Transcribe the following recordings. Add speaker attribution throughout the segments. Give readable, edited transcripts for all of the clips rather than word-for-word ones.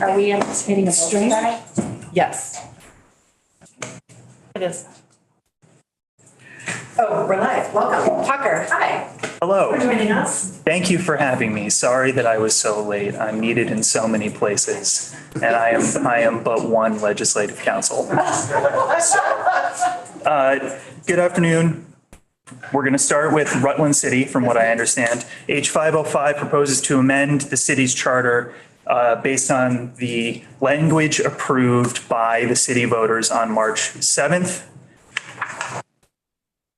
Speaker 1: Are we anticipating a vote tonight?
Speaker 2: Yes. It is.
Speaker 1: Oh, we're live. Welcome. Tucker. Hi.
Speaker 3: Hello.
Speaker 1: For joining us.
Speaker 3: Thank you for having me. Sorry that I was so late. I'm needed in so many places, and I am but one legislative counsel. Good afternoon. We're going to start with Rutland City, from what I understand. H505 proposes to amend the city's charter based on the language approved by the city voters on March 7th. You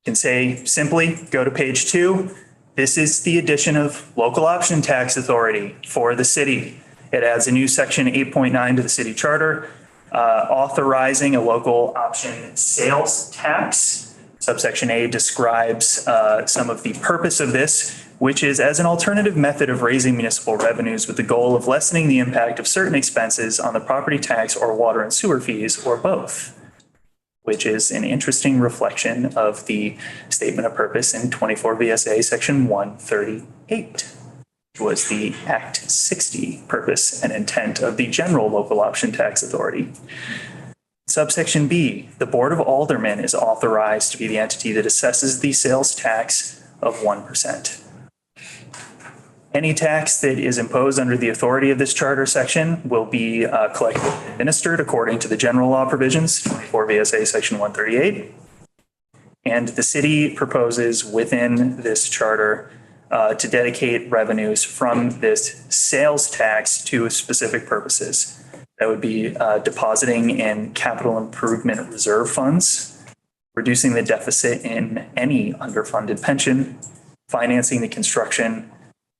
Speaker 3: can say simply, go to page 2. This is the addition of local option tax authority for the city. It adds a new section 8.9 to the city charter, authorizing a local option sales tax. Subsection A describes some of the purpose of this, which is as an alternative method of raising municipal revenues with the goal of lessening the impact of certain expenses on the property tax or water and sewer fees, or both, which is an interesting reflection of the statement of purpose in 24 VSA section 138, which was the Act 60 purpose and intent of the general local option tax authority. Subsection B, the Board of Aldermen is authorized to be the entity that assesses the sales tax of 1%. Any tax that is imposed under the authority of this charter section will be collected and administered according to the general law provisions, 24 VSA section 138. And the city proposes within this charter to dedicate revenues from this sales tax to specific purposes. That would be depositing in capital improvement reserve funds, reducing the deficit in any underfunded pension, financing the construction,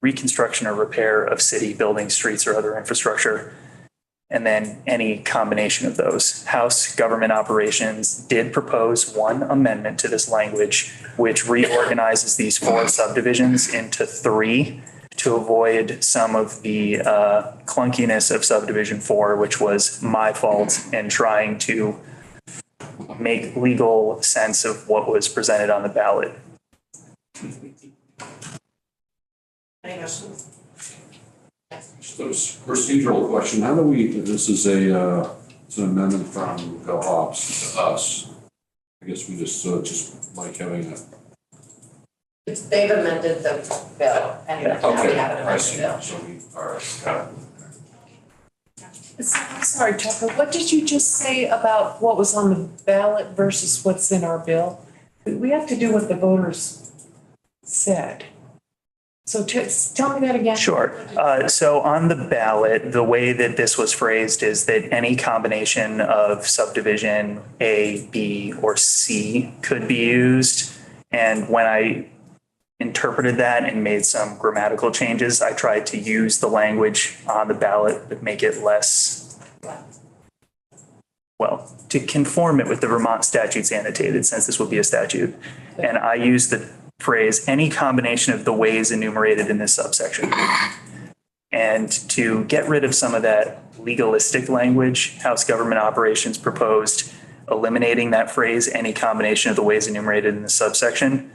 Speaker 3: reconstruction or repair of city buildings, streets, or other infrastructure, and then any combination of those. House Government Operations did propose one amendment to this language, which reorganizes these 4 subdivisions into 3 to avoid some of the clunkiness of subdivision 4, which was my fault in trying to make legal sense of what was presented on the ballot.
Speaker 4: Just a procedural question. How do we, this is it's an amendment from Go Hops to us. I guess we just like having a.
Speaker 1: They've amended the bill and now we have an
Speaker 4: I see.
Speaker 1: amended bill.
Speaker 4: So we, all right, got it.
Speaker 2: I'm sorry, Tucker, what did you just say about what was on the ballot versus what's in our bill? We have to do what the voters said. So tell me that again.
Speaker 3: Sure. So on the ballot, the way that this was phrased is that any combination of subdivision A, B, or C could be used. And when I interpreted that and made some grammatical changes, I tried to use the language on the ballot but make it less, well, to conform it with the Vermont statutes annotated, since this would be a statute. And I used the phrase any combination of the ways enumerated in this subsection. And to get rid of some of that legalistic language, House Government Operations proposed eliminating that phrase, any combination of the ways enumerated in the subsection,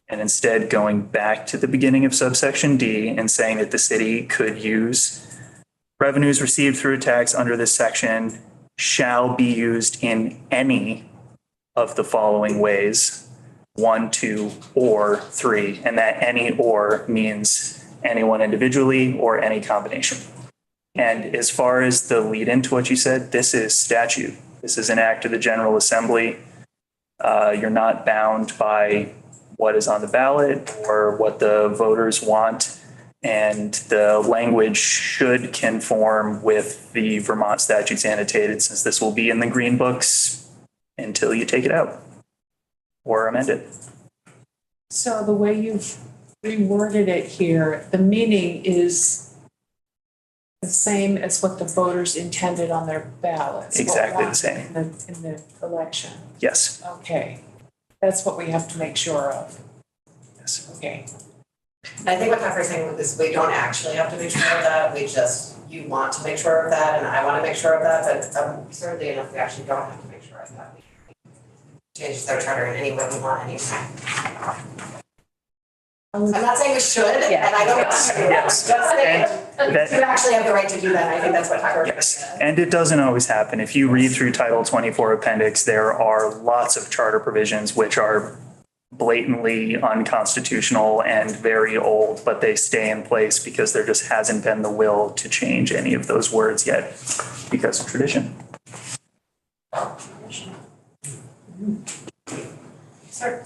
Speaker 3: and instead going back to the beginning of subsection D and saying that the city could use revenues received through a tax under this section shall be used in any of the following ways, 1, 2, or 3, and that any or means anyone individually or any combination. And as far as the lead into what you said, this is statute. This is an act of the General Assembly. You're not bound by what is on the ballot or what the voters want. And the language should conform with the Vermont statutes annotated, since this will be in the green books until you take it out or amend it.
Speaker 2: So the way you've reworded it here, the meaning is the same as what the voters intended on their ballots.
Speaker 3: Exactly the same.
Speaker 2: In the election.
Speaker 3: Yes.
Speaker 2: Okay. That's what we have to make sure of.
Speaker 3: Yes.
Speaker 2: Okay.
Speaker 1: I think what Tucker's saying is we don't actually have to make sure of that. You want to make sure of that and I want to make sure of that, but certainly enough, we actually don't have to make sure of that. We change their charter in any way we want anytime. I'm not saying we should, and I don't.
Speaker 3: Yes.
Speaker 1: Just saying,
Speaker 3: And that-
Speaker 1: you actually have the right to do that, and I think that's what Tucker.
Speaker 3: Yes, and it doesn't always happen. If you read through Title 24 Appendix, there are lots of charter provisions which are blatantly unconstitutional and very old, but they stay in place because there just hasn't been the will to change any of those words yet because of tradition.
Speaker 1: Sir.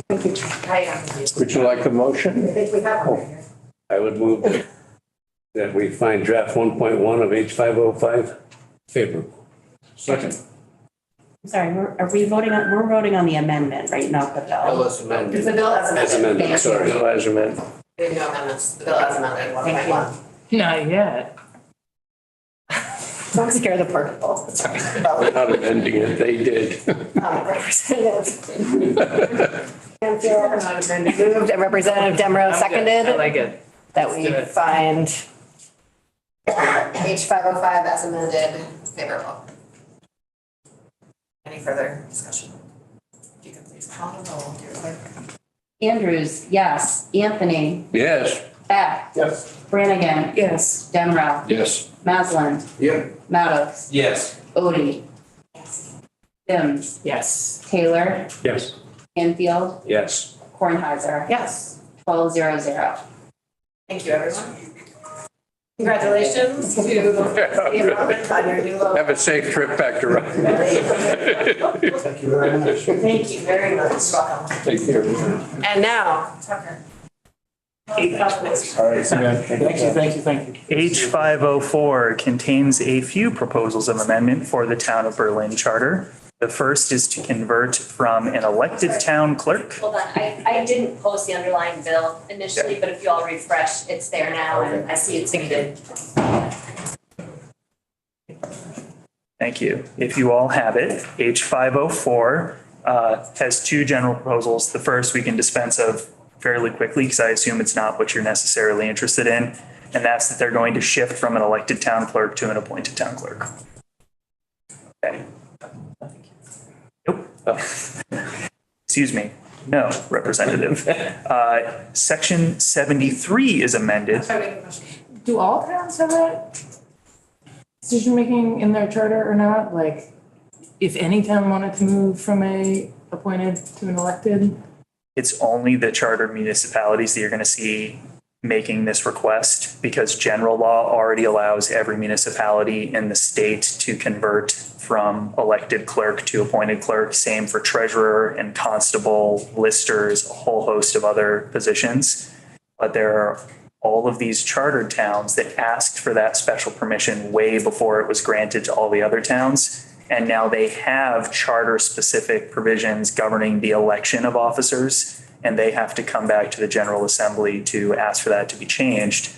Speaker 5: Would you like a motion?
Speaker 1: I think we have one right here.
Speaker 5: I would move that we find draft 1.1 of H505 favorable.
Speaker 4: Second.
Speaker 6: Sorry, are we voting on, we're voting on the amendment, right, not the bill?
Speaker 5: as amended.
Speaker 1: It's the bill as amended.
Speaker 5: As amended, sorry. As amended.
Speaker 1: There are no amendments, the bill as amended, one
Speaker 6: Thank
Speaker 1: point
Speaker 6: you.
Speaker 1: one.
Speaker 2: Not yet.
Speaker 6: Don't scare the poor people. Sorry.
Speaker 5: We're not amending it, they did.
Speaker 6: Representative. Moved and Representative Demrow
Speaker 2: I
Speaker 6: seconded
Speaker 2: like it.
Speaker 6: that
Speaker 2: Let's
Speaker 6: we
Speaker 2: do it.
Speaker 6: find
Speaker 1: H505 as amended, favorable. Any further discussion? If you could please call the roll, dear clerk.
Speaker 6: Andrews, yes. Anthony,
Speaker 5: Yes.
Speaker 6: Beck,
Speaker 5: Yes.
Speaker 6: Brannigan,
Speaker 2: Yes.
Speaker 6: Demrow,
Speaker 4: Yes.
Speaker 6: Maslin,
Speaker 5: Yep.
Speaker 6: Maddox,
Speaker 5: Yes.
Speaker 6: Odie, Sims,
Speaker 2: Yes.
Speaker 6: Taylor,
Speaker 5: Yes.
Speaker 6: Canfield,
Speaker 5: Yes.
Speaker 6: Kornheiser.
Speaker 1: Yes.
Speaker 6: 12-0-0.
Speaker 1: Thank you, everyone. Congratulations to the enrollment on your new logo.
Speaker 5: Have a safe trip back to Rome.
Speaker 1: Thank you very much. Thank you very much. Welcome.
Speaker 5: Take care.
Speaker 1: And now, Tucker.
Speaker 3: H504 contains a few proposals of amendment for the Town of Berlin Charter. The first is to convert from an elected town clerk.
Speaker 7: Hold on, I didn't post the underlying bill initially, but if you all refresh, it's there now and I see it's needed.
Speaker 3: Thank you. If you all have it, H504 has two general proposals. The first we can dispense of fairly quickly because I assume it's not what you're necessarily interested in. And that's that they're going to shift from an elected town clerk to an appointed town clerk. Okay. Nope. Excuse me. No, Representative. Section 73 is amended.
Speaker 2: Do all towns have that decision-making in their charter or not? Like, if any town wanted to move from a appointed to an elected?
Speaker 3: It's only the charter municipalities that you're going to see making this request because general law already allows every municipality in the state to convert from elected clerk to appointed clerk. Same for treasurer and constable, listers, a whole host of other positions. But there are all of these chartered towns that asked for that special permission way before it was granted to all the other towns. And now they have charter-specific provisions governing the election of officers, and they have to come back to the General Assembly to ask for that to be changed.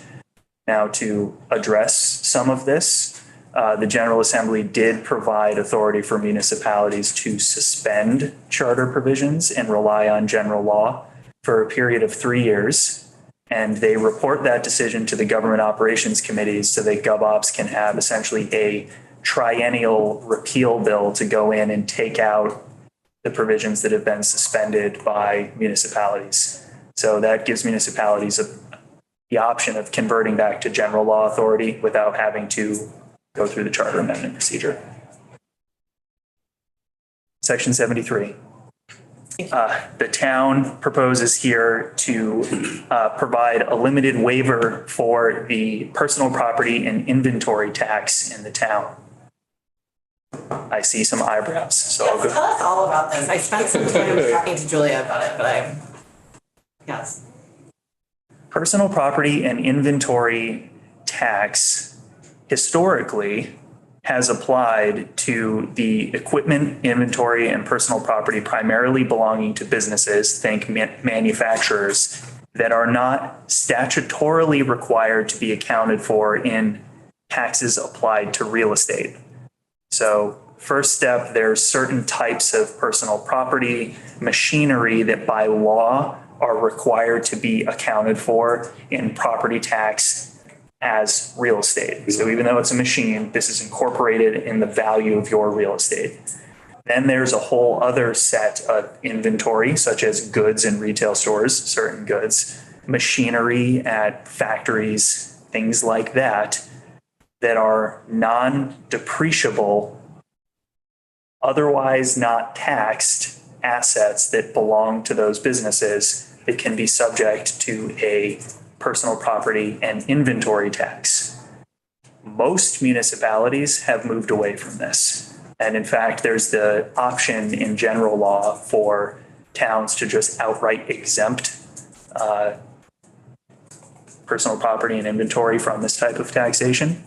Speaker 3: Now, to address some of this, the General Assembly did provide authority for municipalities to suspend charter provisions and rely on general law for a period of 3 years. And they report that decision to the Government Operations Committees so that GovOps can have essentially a triennial repeal bill to go in and take out the provisions that have been suspended by municipalities. So that gives municipalities the option of converting back to general law authority without having to go through the charter amendment procedure. Section 73. The town proposes here to provide a limited waiver for the personal property and inventory tax in the town. I see some eyebrows, so I'll
Speaker 1: Yes,
Speaker 3: go.
Speaker 1: tell us all about this. I spent some time talking to Julia about it, but yes.
Speaker 3: Personal property and inventory tax historically has applied to the equipment, inventory, and personal property primarily belonging to businesses, think manufacturers, that are not statutorily required to be accounted for in taxes applied to real estate. So first step, there's certain types of personal property, machinery that by law are required to be accounted for in property tax as real estate. So even though it's a machine, this is incorporated in the value of your real estate. Then there's a whole other set of inventory, such as goods in retail stores, certain goods, machinery at factories, things like that, that are non-depreciable, otherwise not taxed assets that belong to those businesses that can be subject to a personal property and inventory tax. Most municipalities have moved away from this. And in fact, there's the option in general law for towns to just outright exempt personal property and inventory from this type of taxation.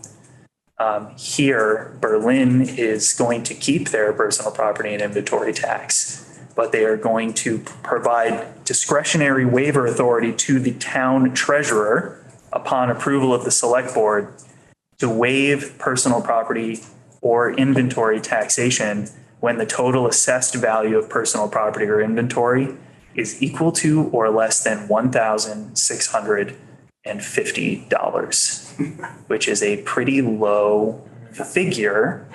Speaker 3: Here, Berlin is going to keep their personal property and inventory tax, but they are going to provide discretionary waiver authority to the town treasurer upon approval of the select board to waive personal property or inventory taxation when the total assessed value of personal property or inventory is equal to or less than $1,650, which is a pretty low figure.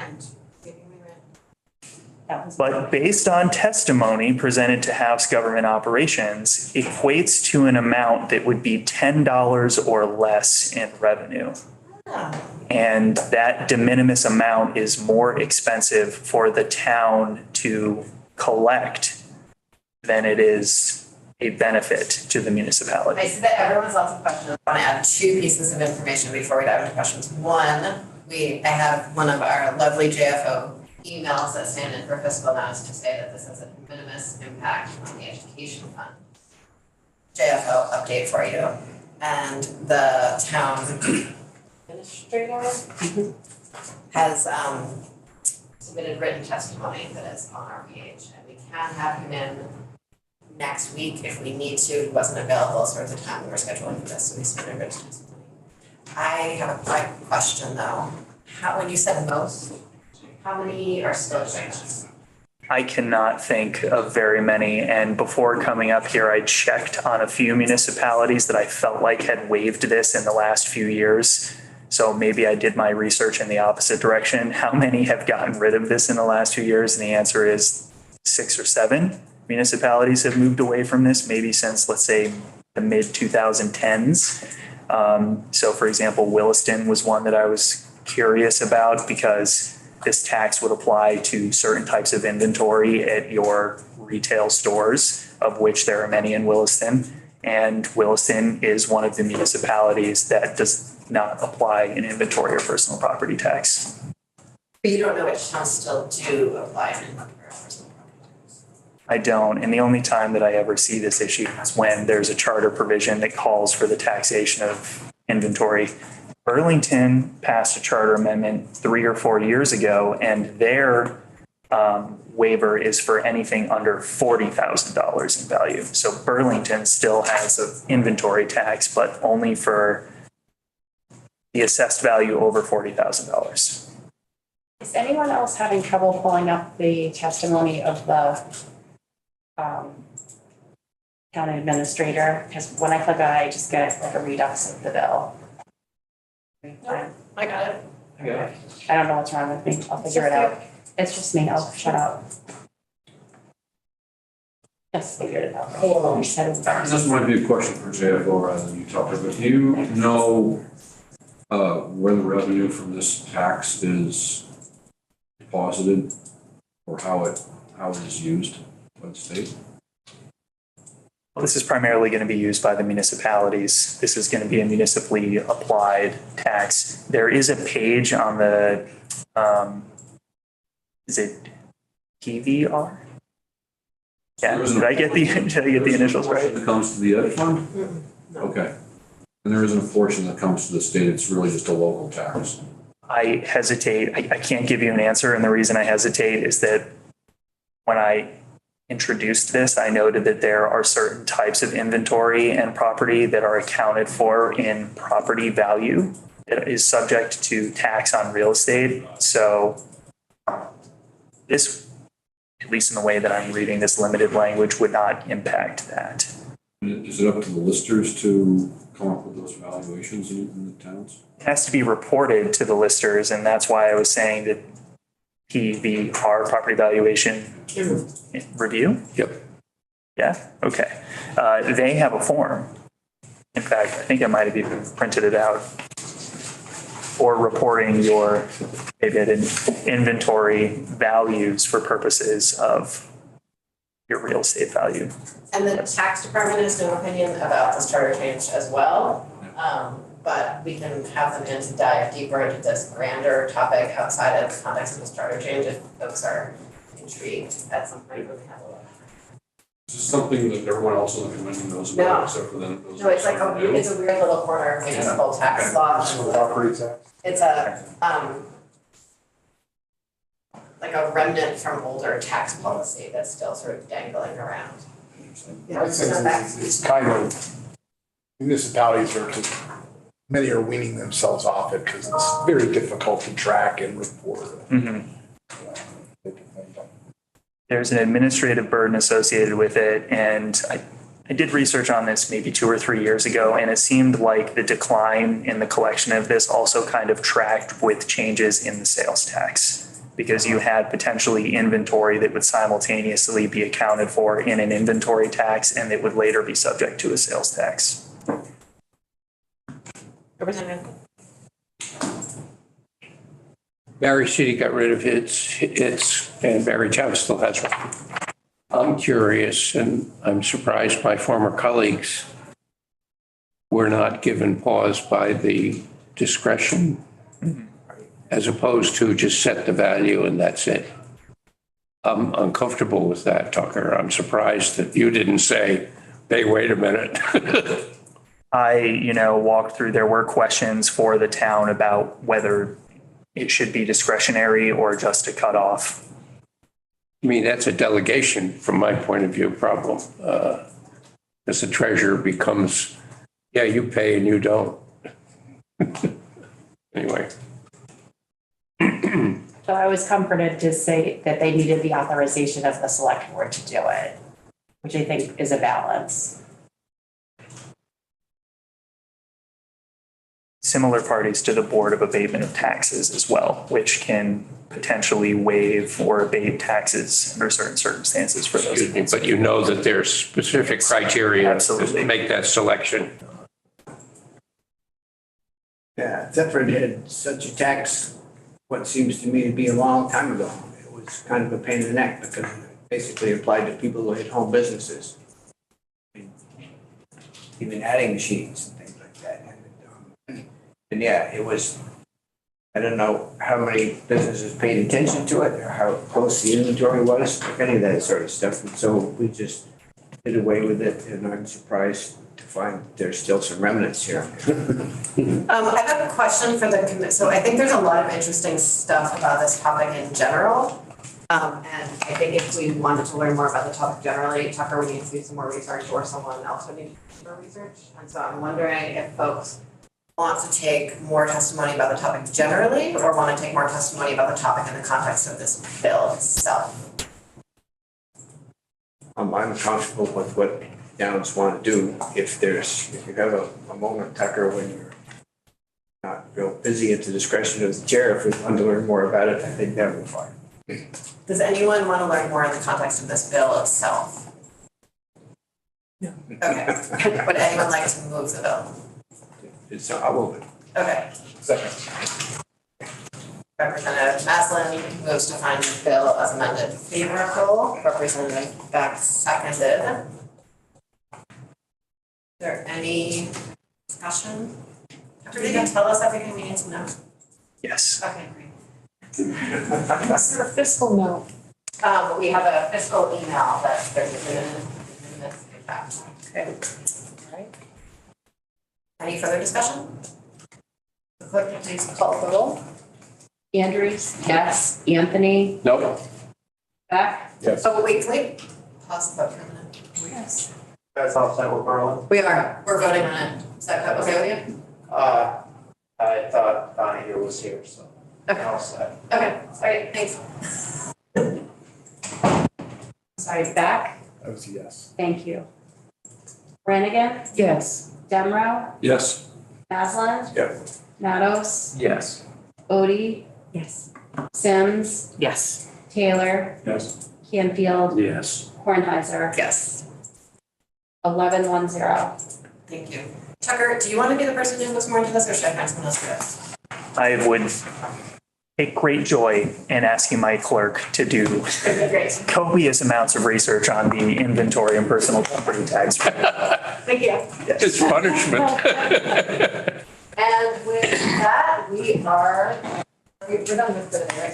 Speaker 3: But based on testimony presented to House Government Operations, equates to an amount that would be $10 or less in revenue. And that de minimis amount is more expensive for the town to collect than it is a benefit to the municipality.
Speaker 1: I see that everyone's lots of questions. I want to add two pieces of information before we dive into questions. One, I have one of our lovely JFO emails that stand in for fiscal notice to say that this has a de minimis impact on the education fund. JFO update for you. And the town administrator has submitted written testimony that is on our page, and we can have him in next week if we need to. He wasn't available, so at the time we were scheduling for this, so we submitted written testimony. I have a quick question though. When you said most, how many are still doing this?
Speaker 3: I cannot think of very many. And before coming up here, I checked on a few municipalities that I felt like had waived this in the last few years. So maybe I did my research in the opposite direction. How many have gotten rid of this in the last few years? And the answer is 6 or 7 municipalities have moved away from this, maybe since, let's say, the mid 2010s. So for example, Williston was one that I was curious about because this tax would apply to certain types of inventory at your retail stores, of which there are many in Williston. And Williston is one of the municipalities that does not apply an inventory or personal property tax.
Speaker 1: But you don't know which towns still do apply an inventory or personal property tax.
Speaker 3: I don't. And the only time that I ever see this issue is when there's a charter provision that calls for the taxation of inventory. Burlington passed a charter amendment 3 or 4 years ago, and their waiver is for anything under $40,000 in value. So Burlington still has an inventory tax, but only for the assessed value over $40,000.
Speaker 6: Is anyone else having trouble pulling up the testimony of the town administrator? Because when I click on it, I just get like a redux of the bill.
Speaker 1: I got it.
Speaker 6: Okay. I don't know what's wrong with me. I'll figure it out. It's just me. I'll shut up. Just figured it out. You said it.
Speaker 4: This might be a question for JFO rather than you, Tucker, but do you know where the revenue from this tax is deposited or how it is used by the state?
Speaker 3: Well, this is primarily going to be used by the municipalities. This is going to be a municipally applied tax. There is a page on the, is it PVR? Yeah, did I get the initials right?
Speaker 4: That comes to the ed fund? Okay. And there isn't a portion that comes to the state, it's really just a local tax.
Speaker 3: I hesitate, I can't give you an answer, and the reason I hesitate is that when I introduced this, I noted that there are certain types of inventory and property that are accounted for in property value that is subject to tax on real estate. So this, at least in the way that I'm reading this limited language, would not impact that.
Speaker 4: Is it up to the listers to come up with those valuations in the towns?
Speaker 3: It has to be reported to the listers, and that's why I was saying that PVR, property valuation review?
Speaker 5: Yep.
Speaker 3: Yeah, okay. They have a form. In fact, I think I might have even printed it out. For reporting your, maybe I didn't, inventory values for purposes of your real estate value.
Speaker 1: And the tax department has no opinion about this charter change as well. But we can have them in to dive deeper into this grander topic outside of the context of this charter change if folks are intrigued at some point when they have a look.
Speaker 4: Is this something that everyone else in the committee knows
Speaker 1: No.
Speaker 4: about except for them?
Speaker 1: No, it's like it's a weird little corner of municipal tax law.
Speaker 8: Property tax.
Speaker 1: It's a, like a remnant from older tax policy that's still sort of dangling around.
Speaker 8: My sense is it's kind of, municipalities are, many are weaning themselves off it because it's very difficult to track and report.
Speaker 3: There's an administrative burden associated with it, and I did research on this maybe 2 or 3 years ago, and it seemed like the decline in the collection of this also kind of tracked with changes in the sales tax, because you had potentially inventory that would simultaneously be accounted for in an inventory tax and that would later be subject to a sales tax.
Speaker 1: Representative?
Speaker 5: Barry City got rid of its, and Barry Town still has one. I'm curious, and I'm surprised my former colleagues were not given pause by the discretion as opposed to just set the value and that's it. I'm uncomfortable with that, Tucker. I'm surprised that you didn't say, hey, wait a minute.
Speaker 3: I, walked through, there were questions for the town about whether it should be discretionary or just a cutoff.
Speaker 5: I mean, that's a delegation, from my point of view, problem. As the treasurer becomes, yeah, you pay and you don't. Anyway.
Speaker 6: So I was comforted to say that they needed the authorization of the select board to do it, which I think is a balance.
Speaker 3: Similar parties to the Board of Abatement of Taxes as well, which can potentially waive or abate taxes under certain circumstances for those.
Speaker 5: Excuse me, but you know that there's specific criteria
Speaker 3: Absolutely.
Speaker 5: to make that selection.
Speaker 9: Yeah, Thetford had such a tax, what seems to me to be a long time ago. It was kind of a pain in the neck because it basically applied to people who had home businesses. Even adding machines and things like that. And yeah, it was, I don't know how many businesses paid attention to it or how close the inventory was, any of that sort of stuff. And so we just did away with it, and I'm surprised to find there's still some remnants here.
Speaker 1: I have a question for the committee. So I think there's a lot of interesting stuff about this topic in general. And I think if we wanted to learn more about the topic generally, Tucker would need to do some more research or someone else would need to do some more research. And so I'm wondering if folks want to take more testimony about the topic generally or want to take more testimony about the topic in the context of this bill itself.
Speaker 9: I'm comfortable with what towns want to do. If you have a moment, Tucker, when you're not real busy at the discretion of the chair, if we want to learn more about it, I think that would be fine.
Speaker 1: Does anyone want to learn more in the context of this bill itself?
Speaker 2: No.
Speaker 1: Okay. Would anyone like to move the bill?
Speaker 9: I'll move it.
Speaker 1: Okay.
Speaker 8: Second.
Speaker 1: Representative Maslin moves to find the bill as amended favorable. Representative Beck seconded. Is there any discussion? Did you tell us everything we need to know?
Speaker 3: Yes.
Speaker 1: Okay, great.
Speaker 2: Is there a fiscal note?
Speaker 1: We have a fiscal email that there's a minutes impact.
Speaker 2: Okay. All right.
Speaker 1: Any further discussion? The clerk, can please call the roll.
Speaker 6: Andrews, yes. Anthony,
Speaker 5: Nope.
Speaker 6: Beck,
Speaker 8: Yes.
Speaker 1: Oh, wait, pause the vote for a minute.
Speaker 6: yes.
Speaker 10: That's all set with Merlin.
Speaker 1: We are, we're voting on it. Is that okay with you?
Speaker 10: I thought Bonnie here was here, so.
Speaker 1: Okay.
Speaker 10: All set.
Speaker 1: Okay, all right, thanks.
Speaker 6: Sorry, Beck,
Speaker 8: That was a yes.
Speaker 6: thank you. Brannigan,
Speaker 2: Yes.
Speaker 6: Demrow,
Speaker 4: Yes.
Speaker 6: Maslin,
Speaker 9: Yep.
Speaker 6: Matos,
Speaker 10: Yes.
Speaker 6: Odie. Yes.
Speaker 7: Sims,
Speaker 2: Yes.
Speaker 7: Taylor,
Speaker 5: Yes.
Speaker 7: Canfield,
Speaker 5: Yes.
Speaker 7: Kornheiser.
Speaker 1: Yes.
Speaker 7: 11-1-0.
Speaker 1: Thank you. Tucker, do you want to be the person who looks more into this, or should I find someone else for this?
Speaker 3: I would take great joy in asking my clerk to do
Speaker 1: Great.
Speaker 3: copious amounts of research on the inventory and personal property tax.
Speaker 1: Thank you.
Speaker 5: It's punishment.
Speaker 1: And with that, we're done with the, right?